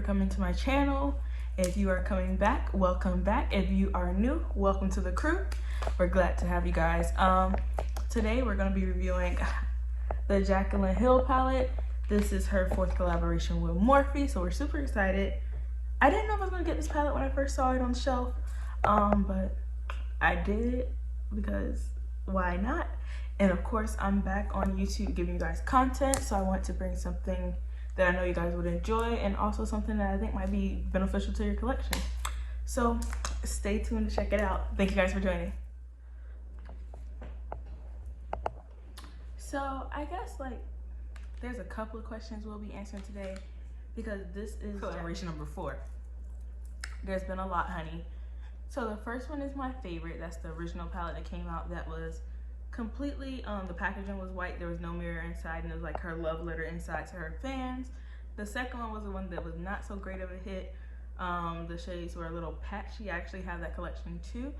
coming to my channel. If you are coming back, welcome back. If you are new, welcome to the crew. We're glad to have you guys. Today we're going to be reviewing the Jaclyn Hill palette. This is her 4th collaboration with Morphe, so we're super excited. I didn't know if I was going to get this palette when I first saw it on the shelf, but I did because why not? And of course, I'm back on YouTube giving you guys content, so I want to bring something that I know you guys would enjoy and also something that I think might be beneficial to your collection. So stay tuned to check it out. Thank you guys for joining. So I guess there's a couple of questions we'll be answering today because this is collaboration number 4. There's been a lot, honey. So the first one is my favorite. That's the original palette that came out that was completely, the packaging was white. There was no mirror inside, and it was like her love letter inside to her fans. The second one was the one that was not so great of a hit. The shades were a little patchy. I actually have that collection too.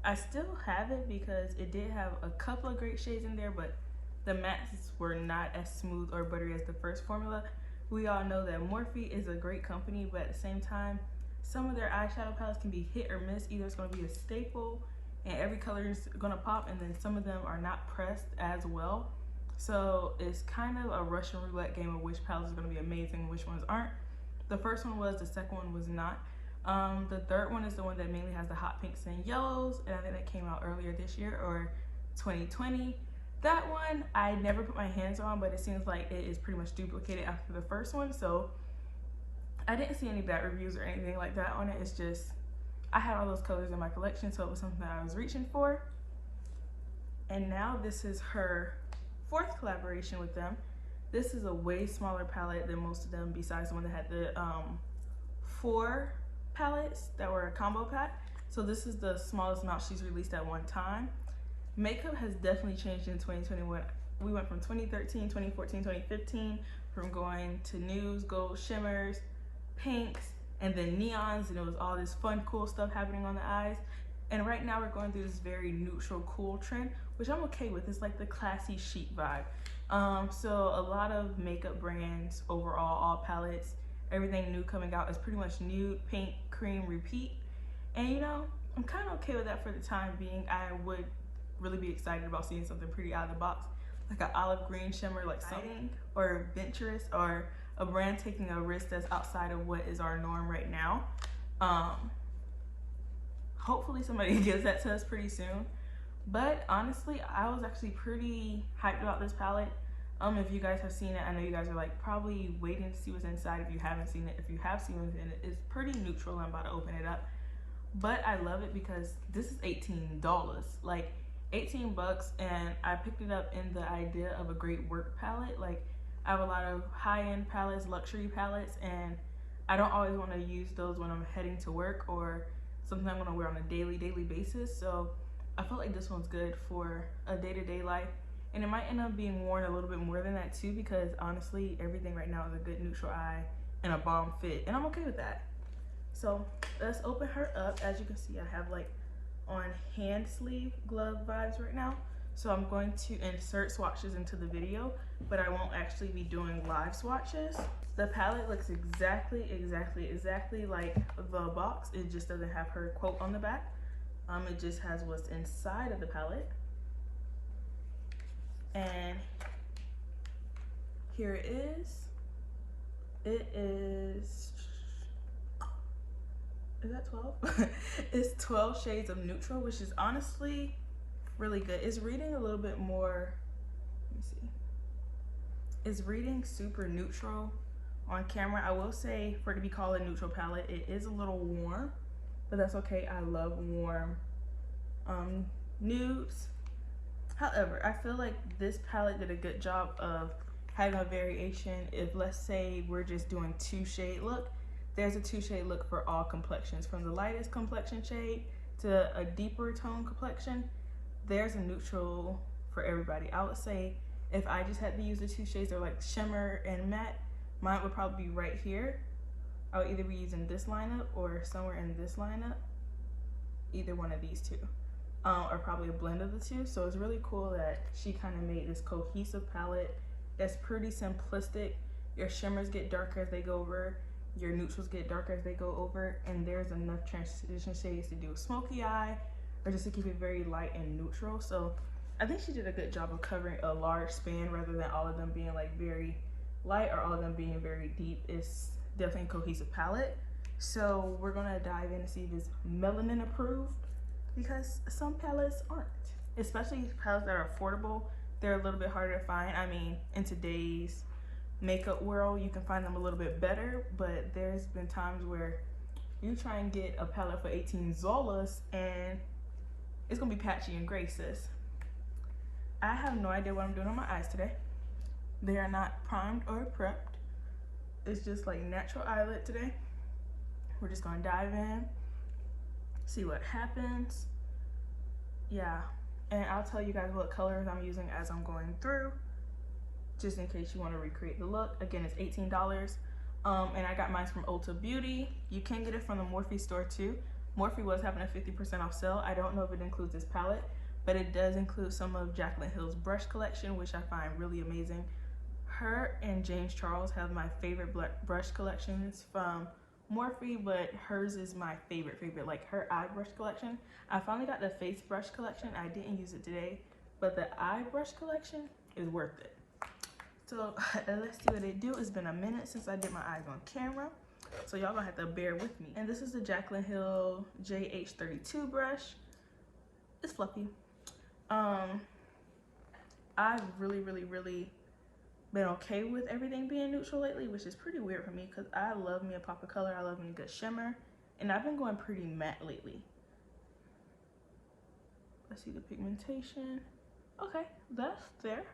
I still have it because it did have a couple of great shades in there, but the mattes were not as smooth or buttery as the first formula. We all know that Morphe is a great company, but at the same time, some of their eyeshadow palettes can be hit or miss. Either it's going to be a staple and every color is going to pop, and then some of them are not pressed as well. So it's kind of a Russian roulette game of which palettes are going to be amazing and which ones aren't. The first one was, the second one was not. The third one is the one that mainly has the hot pinks and yellows, and I think that came out earlier this year or 2020. That one I never put my hands on, but it seems like it is pretty much duplicated after the first one, so I didn't see any bad reviews or anything like that on it. It's just I had all those colors in my collection, so it was something that I was reaching for. And now this is her 4th collaboration with them. This is a way smaller palette than most of them, besides the one that had the 4 palettes that were a combo pack. So this is the smallest amount she's released at one time. Makeup has definitely changed in 2021. We went from 2013, 2014, 2015, from going to nudes, gold, shimmers, pinks, and then neons, and it was all this fun, cool stuff happening on the eyes. And right now we're going through this very neutral, cool trend, which I'm okay with. It's like the classy chic vibe. So a lot of makeup brands, overall, all palettes, everything new coming out is pretty much nude, pink, cream, repeat. And you know, I'm kind of okay with that for the time being. I would really be excited about seeing something pretty out of the box, like an olive green shimmer, like something, or adventurous, or a brand taking a risk that's outside of what is our norm right now. Hopefully somebody gives that to us pretty soon. But honestly, I was actually pretty hyped about this palette. If you guys have seen it, I know you guys are like probably waiting to see what's inside. If you haven't seen it, if you have seen what's in it, it's pretty neutral. I'm about to open it up, but I love it because this is $18, like 18 bucks, and I picked it up in the idea of a great work palette. Like, I have a lot of high-end palettes, luxury palettes, and I don't always want to use those when I'm heading to work or something I'm going to wear on a daily basis. So I felt like this one's good for a day-to-day life, and it might end up being worn a little bit more than that too, because honestly, everything right now is a good neutral eye and a bomb fit, and I'm okay with that. So let's open her up. As you can see, I have like on hand sleeve glove vibes right now. So I'm going to insert swatches into the video, but I won't actually be doing live swatches. The palette looks exactly like the box. It just doesn't have her quote on the back. It just has what's inside of the palette. And here it is. It is that 12? It's 12 shades of neutral, which is honestly really good. It's reading a little bit more, let me see. It's reading super neutral on camera. I will say, for it to be called a neutral palette, it is a little warm, but that's okay. I love warm nudes. However, I feel like this palette did a good job of having a variation. If, let's say, we're just doing 2-shade look, there's a 2-shade look for all complexions, from the lightest complexion shade to a deeper tone complexion. There's a neutral for everybody. I would say if I just had to use the 2 shades, they're like shimmer and matte, mine would probably be right here. I would either be using this lineup or somewhere in this lineup, either one of these 2, or probably a blend of the 2. So it's really cool that she kind of made this cohesive palette that's pretty simplistic. Your shimmers get darker as they go over, your neutrals get darker as they go over, and there's enough transition shades to do a smoky eye or just to keep it very light and neutral. So I think she did a good job of covering a large span rather than all of them being like very light or all of them being very deep. It's definitely a cohesive palette. So we're gonna dive in and see if it's melanin approved, because some palettes aren't, especially palettes that are affordable. They're a little bit harder to find. I mean, in today's makeup world, you can find them a little bit better, but there's been times where you try and get a palette for 18 Zolas and it's gonna be patchy and gray, sis. I have no idea what I'm doing on my eyes today. They are not primed or prepped. It's just like natural eyelid today. We're just gonna dive in, see what happens. Yeah, and I'll tell you guys what colors I'm using as I'm going through, just in case you want to recreate the look. Again, it's $18. And I got mine from Ulta Beauty. You can get it from the Morphe store too. Morphe was having a 50% off sale. I don't know if it includes this palette, but it does include some of Jaclyn Hill's brush collection, which I find really amazing. Her and James Charles have my favorite brush collections from Morphe, but hers is my favorite, like her eye brush collection. I finally got the face brush collection. I didn't use it today, but the eye brush collection is worth it. So let's see what it do. It's been a minute since I did my eyes on camera, so y'all gonna have to bear with me. And this is the Jaclyn Hill JH32 brush. It's fluffy. I've really been okay with everything being neutral lately, which is pretty weird for me because I love me a pop of color. I love me a good shimmer, and I've been going pretty matte lately. Let's see the pigmentation. Okay, that's there.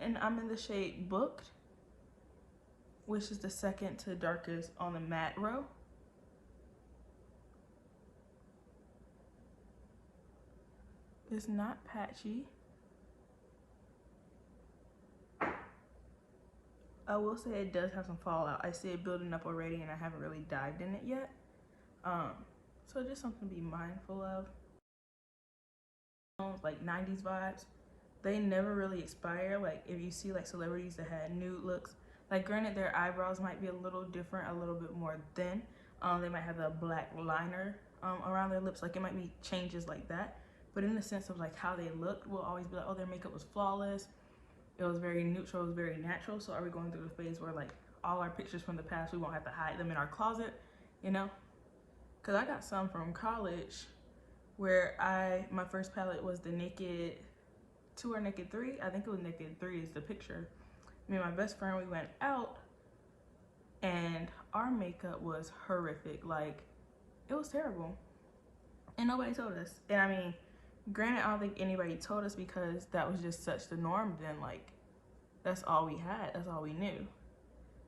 And I'm in the shade Booked, which is the second to darkest on the matte row. It's not patchy. I will say it does have some fallout. I see it building up already and I haven't really dived in it yet. So just something to be mindful of. Like 90s vibes, they never really expire. Like if you see like celebrities that had nude looks, like granted their eyebrows might be a little different, a little bit more thin. They might have a black liner around their lips. Like it might be changes like that. But in the sense of like how they look, we'll always be like, oh, their makeup was flawless. It was very neutral, it was very natural. So are we going through the phase where like all our pictures from the past, we won't have to hide them in our closet, you know? Cause I got some from college where my first palette was the Naked 2 or Naked 3. I think it was Naked 3 is the picture. Me and my best friend, we went out and our makeup was horrific. Like it was terrible. And nobody told us. And I mean, granted, I don't think anybody told us because that was just such the norm then. Like, that's all we had. That's all we knew.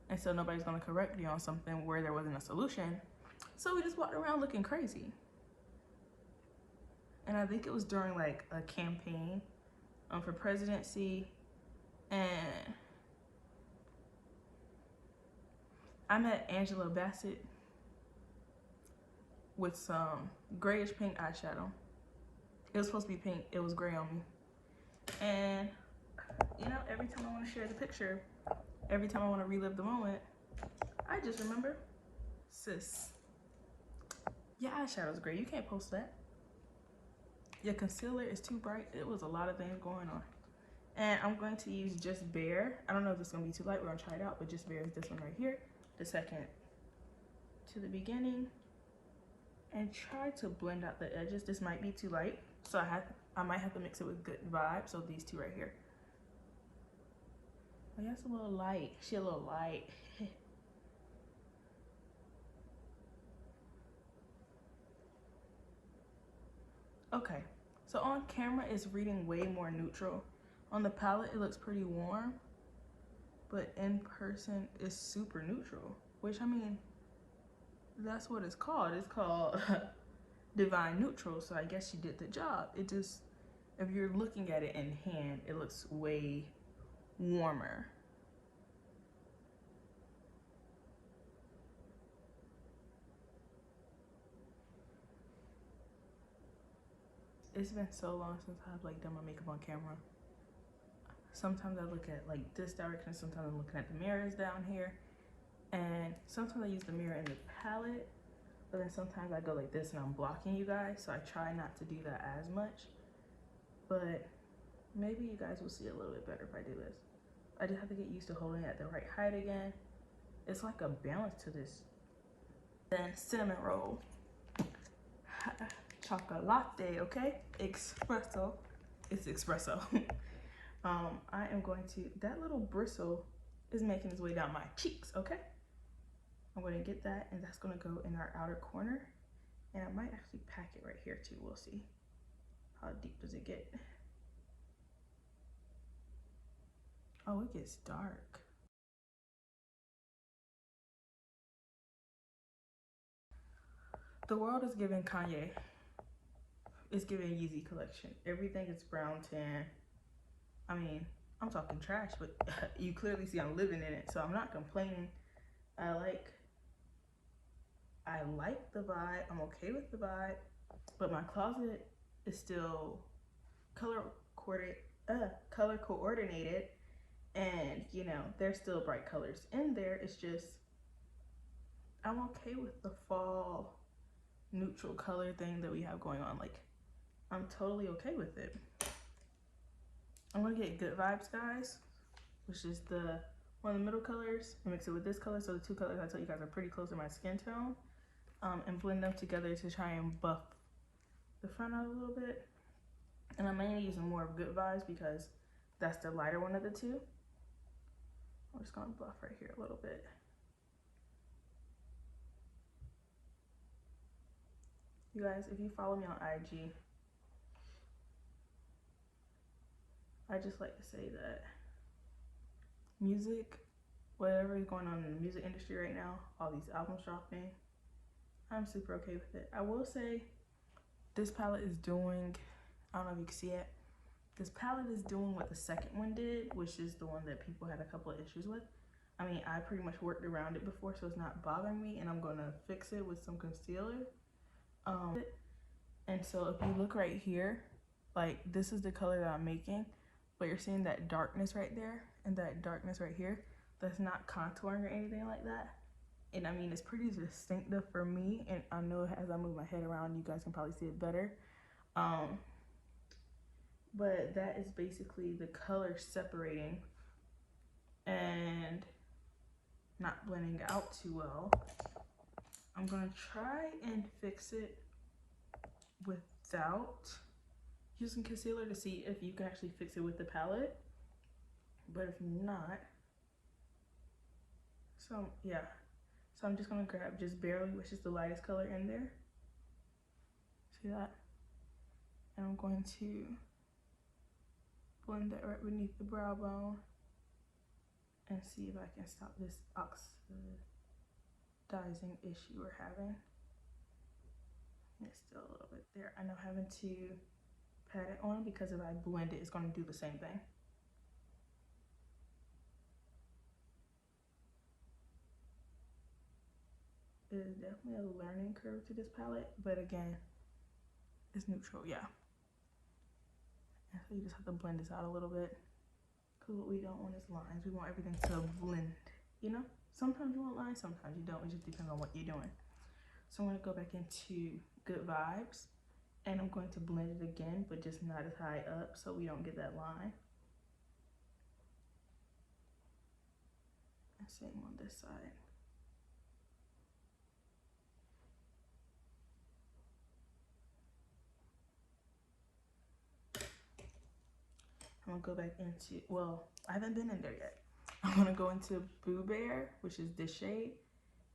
And so nobody's going to correct you on something where there wasn't a solution. So we just walked around looking crazy. And I think it was during like a campaign for presidency. And I met Angela Bassett with some grayish pink eyeshadow. It was supposed to be pink, it was gray on me. And you know, every time I want to share the picture, every time I want to relive the moment, I just remember, sis, your eyeshadow's gray, you can't post that. Your concealer is too bright. It was a lot of things going on. And I'm going to use Just Bare. I don't know if it's gonna be too light, we're gonna try it out, but Just Bare is this one right here, the second to the beginning. And try to blend out the edges. This might be too light, so I might have to mix it with Good Vibe. So these two right here. Oh, that's a little light. She a little light. Okay, so on camera it's reading way more neutral. On the palette it looks pretty warm, but in person it's super neutral, which I mean, that's what it's called. It's called Divine Neutral, so I guess she did the job. It just, if you're looking at it in hand, it looks way warmer. It's been so long since I've like done my makeup on camera. Sometimes I look at like this direction, sometimes I'm looking at the mirrors down here. And sometimes I use the mirror in the palette, but then sometimes I go like this and I'm blocking you guys, so I try not to do that as much. But maybe you guys will see a little bit better if I do this. I just have to get used to holding it at the right height again. It's like a balance to this. Then cinnamon roll. Chocolate, okay? Espresso. It's espresso. I am going to, that little bristle is making its way down my cheeks, okay? I'm gonna get that, and that's gonna go in our outer corner. And I might actually pack it right here too, we'll see. How deep does it get? Oh, it gets dark. The world is giving Kanye. It's giving Yeezy collection. Everything is brown tan. I mean, I'm talking trash, but you clearly see I'm living in it, so I'm not complaining. I like the vibe. I'm okay with the vibe, but my closet is still color coordinated, and you know, there's still bright colors in there. It's just I'm okay with the fall neutral color thing that we have going on. Like, I'm totally okay with it. I'm gonna get Good Vibes, guys, which is the one of the middle colors, and mix it with this color. So the two colors I told you guys are pretty close to my skin tone, and blend them together to try and buff the front out a little bit. And I'm mainly using more of Good Vibes because that's the lighter one of the two. I'm just gonna buff right here a little bit. You guys, if you follow me on IG, I just like to say that music, whatever is going on in the music industry right now, all these albums dropping, I'm super okay with it. I will say this palette is doing, I don't know if you can see it, this palette is doing what the second one did, which is the one that people had a couple of issues with. I mean, I pretty much worked around it before, so it's not bothering me, and I'm gonna fix it with some concealer. And so if you look right here, like this is the color that I'm making, but you're seeing that darkness right there and that darkness right here. That's not contouring or anything like that. And I mean, it's pretty distinctive for me, and I know as I move my head around, you guys can probably see it better. But that is basically the color separating and not blending out too well. I'm gonna try and fix it without using concealer to see if you can actually fix it with the palette. But if not, so yeah. So I'm just gonna grab just barely, which is the lightest color in there. See that? And I'm going to blend that right beneath the brow bone and see if I can stop this oxidizing issue we're having. It's still a little bit there. I know having to pat it on because if I blend it, it's gonna do the same thing. It is definitely a learning curve to this palette, but again, it's neutral, yeah. And so you just have to blend this out a little bit, because what we don't want is lines. We want everything to blend, you know? Sometimes you want lines, sometimes you don't. It just depends on what you're doing. So I'm gonna go back into Good Vibes, and I'm going to blend it again, but just not as high up so we don't get that line. And same on this side. I'm gonna go back into, well, I haven't been in there yet. I'm gonna go into Boo Bear, which is this shade,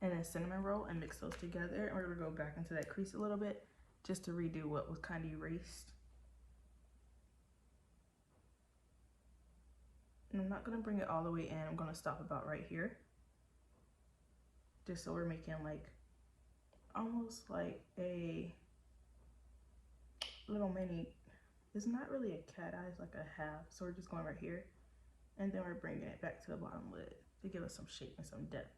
and then Cinnamon Roll, and mix those together. And we're gonna go back into that crease a little bit just to redo what was kind of erased. And I'm not gonna bring it all the way in. I'm gonna stop about right here. Just so we're making like, almost like a little mini, it's not really a cat eye, it's like a half. So we're just going right here. And then we're bringing it back to the bottom lid to give us some shape and some depth.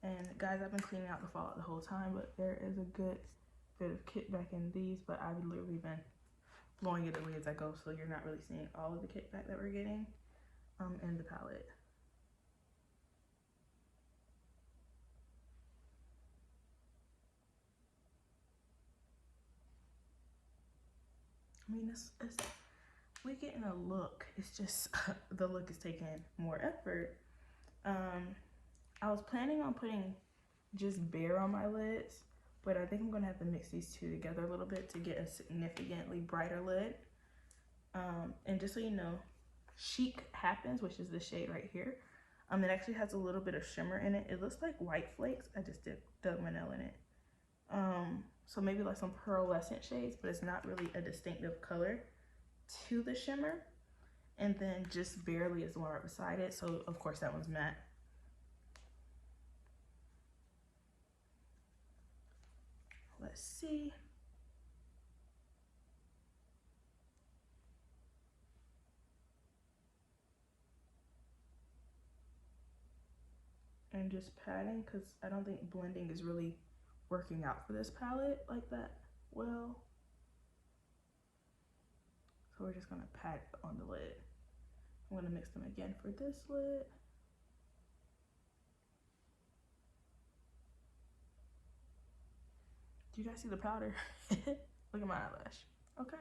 And guys, I've been cleaning out the fallout the whole time, but there is a good bit of kickback in these, but I've literally been blowing it away as I go, so you're not really seeing all of the kickback that we're getting. in the palette. I mean, we're getting a look. It's just the look is taking more effort. I was planning on putting just bare on my lids, but I think I'm gonna have to mix these two together a little bit to get a significantly brighter lid. And just so you know, Chic Happens, which is the shade right here, it actually has a little bit of shimmer in it. It looks like white flakes. I just dug my nail in it. So maybe like some pearlescent shades, but it's not really a distinctive color to the shimmer. And then Just Barely is the one right beside it. So of course that one's matte. Let's see. And just patting, because I don't think blending is really working out for this palette like that well. So we're just gonna pat on the lid. I'm gonna mix them again for this lid. Do you guys see the powder? Look at my eyelash. Okay.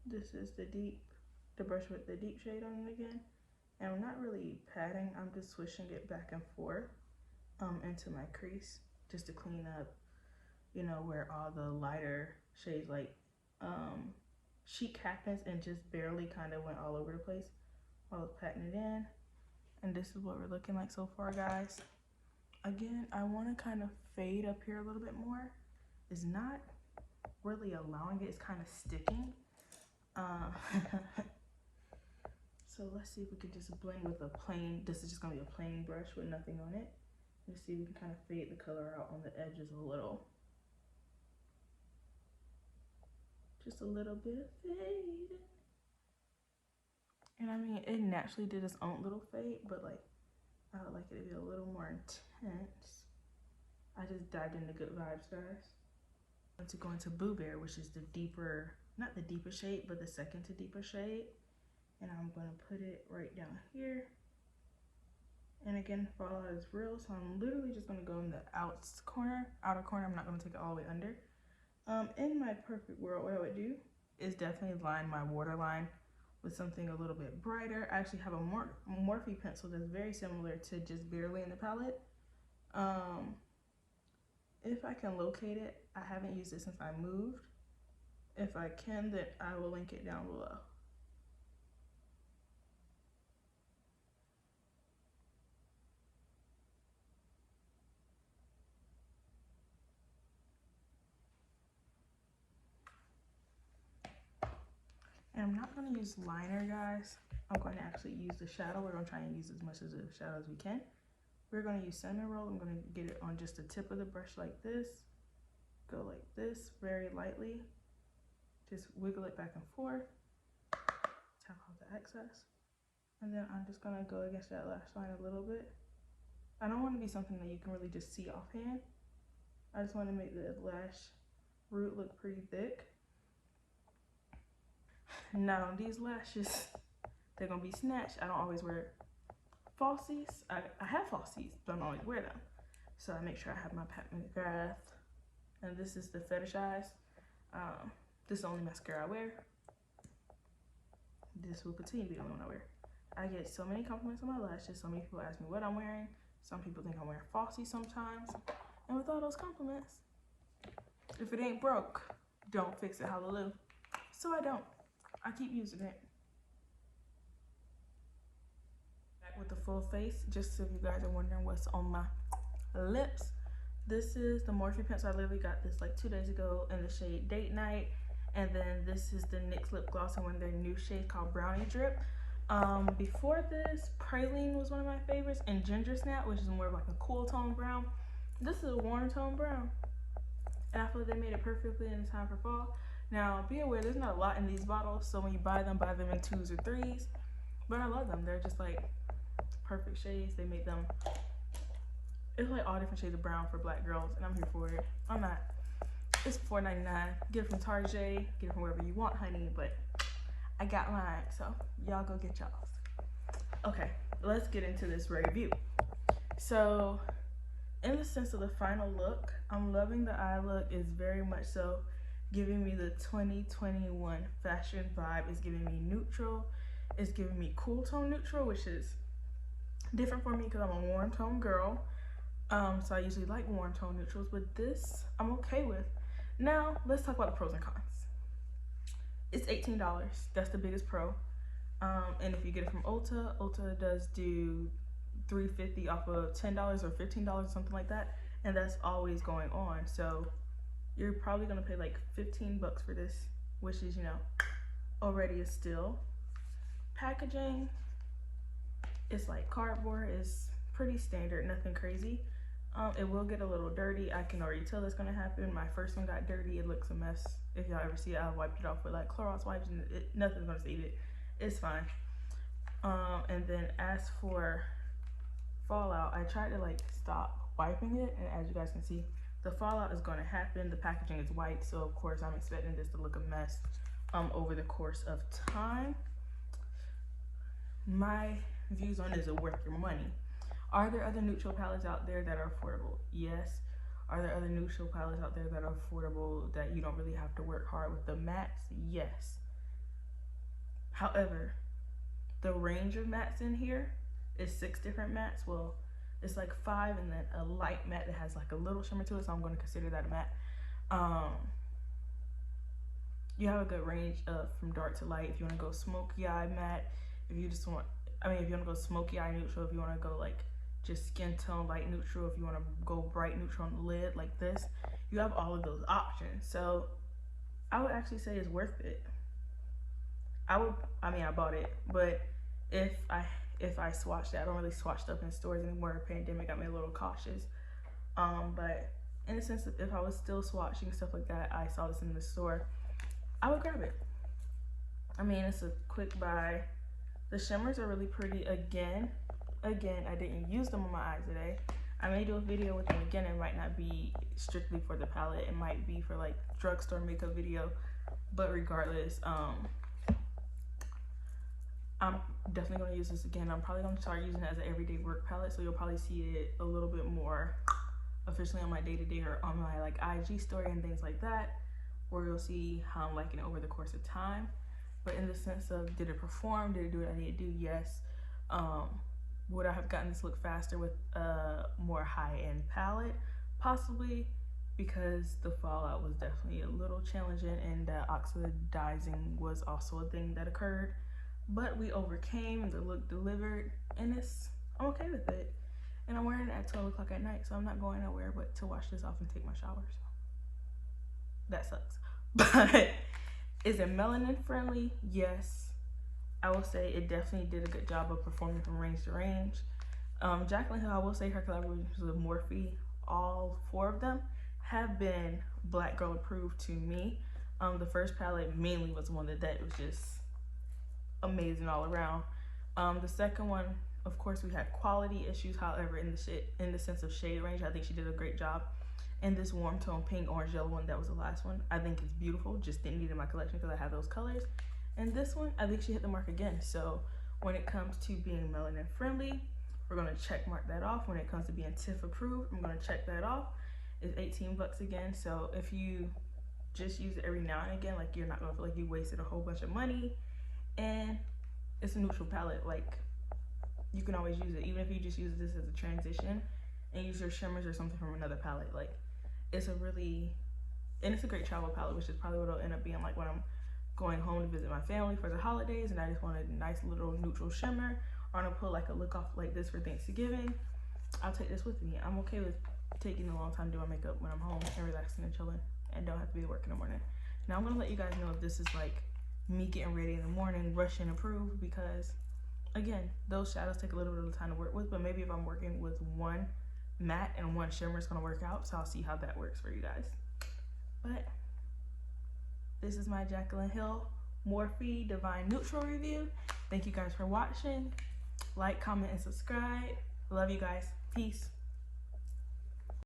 This is the brush with the deep shade on it again. And I'm not really patting, I'm just swishing it back and forth into my crease just to clean up, you know, where all the lighter shades like Chic Happens and Just Barely kind of went all over the place while I was patting it in. And this is what we're looking like so far, guys. Again, I want to kind of fade up here a little bit more. It's not really allowing it, it's kind of sticking. So let's see if we can just blend with a plain, this is just gonna be a plain brush with nothing on it. Let's see if we can kind of fade the color out on the edges a little. Just a little bit of fade. And I mean, it naturally did its own little fade, but like, I would like it to be a little more intense. I just dived into Good Vibes, guys. I'm going to go into Boo Bear, which is the deeper, not the deeper shade, but the second to deeper shade. And I'm going to put it right down here. And again, Fallout is real, so I'm literally just going to go in the outer corner. I'm not going to take it all the way under. In my perfect world, what I would do is definitely line my waterline with something a little bit brighter. I actually have a Morphe pencil that's very similar to Just Barely in the palette. If I can locate it, I haven't used it since I moved. If I can, then I will link it down below. And I'm not going to use liner, guys. I'm going to actually use the shadow. We're going to try and use as much of the shadow as we can. We're going to use cinnamon roll. I'm going to get it on just the tip of the brush like this. Go like this, very lightly. Just wiggle it back and forth. Tap off the excess. And then I'm just going to go against that lash line a little bit. I don't want to be something that you can really just see offhand. I just want to make the lash root look pretty thick. Not on these lashes. They're going to be snatched. I don't always wear falsies. I have falsies, but I don't always wear them. So I make sure I have my Pat McGrath. And this is the Fetishized. This is the only mascara I wear. This will continue to be the only one I wear. I get so many compliments on my lashes. So many people ask me what I'm wearing. Some people think I'm wearing falsies sometimes. And with all those compliments, if it ain't broke, don't fix it, hallelujah. So I don't. I keep using it. Back with the full face, just so you guys are wondering what's on my lips. This is the Morphe pencil. I literally got this like 2 days ago in the shade Date Night. And then this is the NYX lip gloss in one of their new shades called Brownie Drip. Before this, Praline was one of my favorites, and Ginger Snap, which is more of like a cool tone brown. This is a warm tone brown. And I feel like they made it perfectly in time for fall. Now, be aware, there's not a lot in these bottles, so when you buy them in 2s or 3s. But I love them. They're just like perfect shades. They made them It's like all different shades of brown for black girls, and I'm here for it. I'm not. It's $4.99. Get it from Target, get it from wherever you want, honey, but I got mine, so y'all go get y'all's. Okay, let's get into this review. So, in the sense of the final look, I'm loving the eye look. It's very much so giving me the 2021 fashion vibe. It's giving me neutral. It's giving me cool tone neutral, which is different for me because I'm a warm tone girl. So I usually like warm tone neutrals, but this I'm okay with. Now, let's talk about the pros and cons. It's $18. That's the biggest pro. And if you get it from Ulta does do $3.50 off of $10 or $15 or something like that, and that's always going on. So you're probably gonna pay like 15 bucks for this, which is, you know, already a steal. Packaging, it's like cardboard. It's pretty standard, nothing crazy. It will get a little dirty. I can already tell that's gonna happen. My first one got dirty. It looks a mess. If y'all ever see it, I wiped it off with like Clorox wipes, and nothing's gonna save it. It's fine. And then as for fallout, I tried to like stop wiping it, and as you guys can see, the fallout is going to happen. The packaging is white, so of course I'm expecting this to look a mess over the course of time. My views on is it worth your money? Are there other neutral palettes out there that are affordable? Yes. Are there other neutral palettes out there that are affordable that you don't really have to work hard with the mattes? Yes. However, the range of mattes in here is 6 different mattes. Well, it's like 5 and then a light matte that has like a little shimmer to it, so I'm going to consider that a matte. You have a good range of from dark to light. If you want to go smoky eye matte, if you just want, if you want to go smoky eye neutral, if you want to go like just skin tone light neutral, if you want to go bright neutral on the lid like this, you have all of those options. So I would actually say it's worth it. I bought it, but if I swatched it, I don't really swatch stuff in stores anymore. Pandemic got me a little cautious. But in the sense of if I was still swatching stuff like that, I saw this in the store, I would grab it. It's a quick buy. The shimmers are really pretty. Again, I didn't use them on my eyes today. I may do a video with them again. It might not be strictly for the palette. It might be for like drugstore makeup video. But regardless, I'm definitely going to use this again. I'm probably going to start using it as an everyday work palette, so you'll probably see it a little bit more officially on my day-to-day or on my like IG story and things like that, where you'll see how I'm liking it over the course of time. But in the sense of, did it perform? Did it do what I need to do? Yes. Would I have gotten this look faster with a more high-end palette? Possibly, because the fallout was definitely a little challenging, and oxidizing was also a thing that occurred. But we overcame, and the look delivered, and I'm okay with it. And I'm wearing it at 12 o'clock at night, so I'm not going nowhere but to wash this off and take my shower. So that sucks. But is it melanin friendly? Yes. I will say it definitely did a good job of performing from range to range. Jaclyn Hill, I will say her collaborations with Morphe, all 4 of them have been black girl approved to me. The first palette mainly was one that was just amazing all around. The second one, of course, we had quality issues. However, in the sense of shade range, I think she did a great job. And this warm tone pink orange yellow one, that was the last one, I think it's beautiful. Just didn't need it in my collection because I have those colors. And this one, I think she hit the mark again. So when it comes to being melanin friendly, we're gonna check mark that off. When it comes to being TIFF approved, I'm gonna check that off. It's 18 bucks again. So if you just use it every now and again, like, you're not gonna feel like you wasted a whole bunch of money. And it's a neutral palette. Like, you can always use it, even if you just use this as a transition and use your shimmers or something from another palette. Like, it's a great travel palette, which is probably what it'll end up being like when I'm going home to visit my family for the holidays and I just want a nice little neutral shimmer, or I'm gonna put like a look off like this for Thanksgiving. I'll take this with me. I'm okay with taking a long time doing my makeup when I'm home and relaxing and chilling and don't have to be to work in the morning. Now I'm gonna let you guys know if this is like me getting ready in the morning, rush and approve, because again, those shadows take a little bit of time to work with, but maybe if I'm working with one matte and one shimmer, it's gonna work out, so I'll see how that works for you guys. But this is my Jaclyn Hill Morphe Divine Neutral review. Thank you guys for watching. Like, comment, and subscribe. Love you guys. Peace.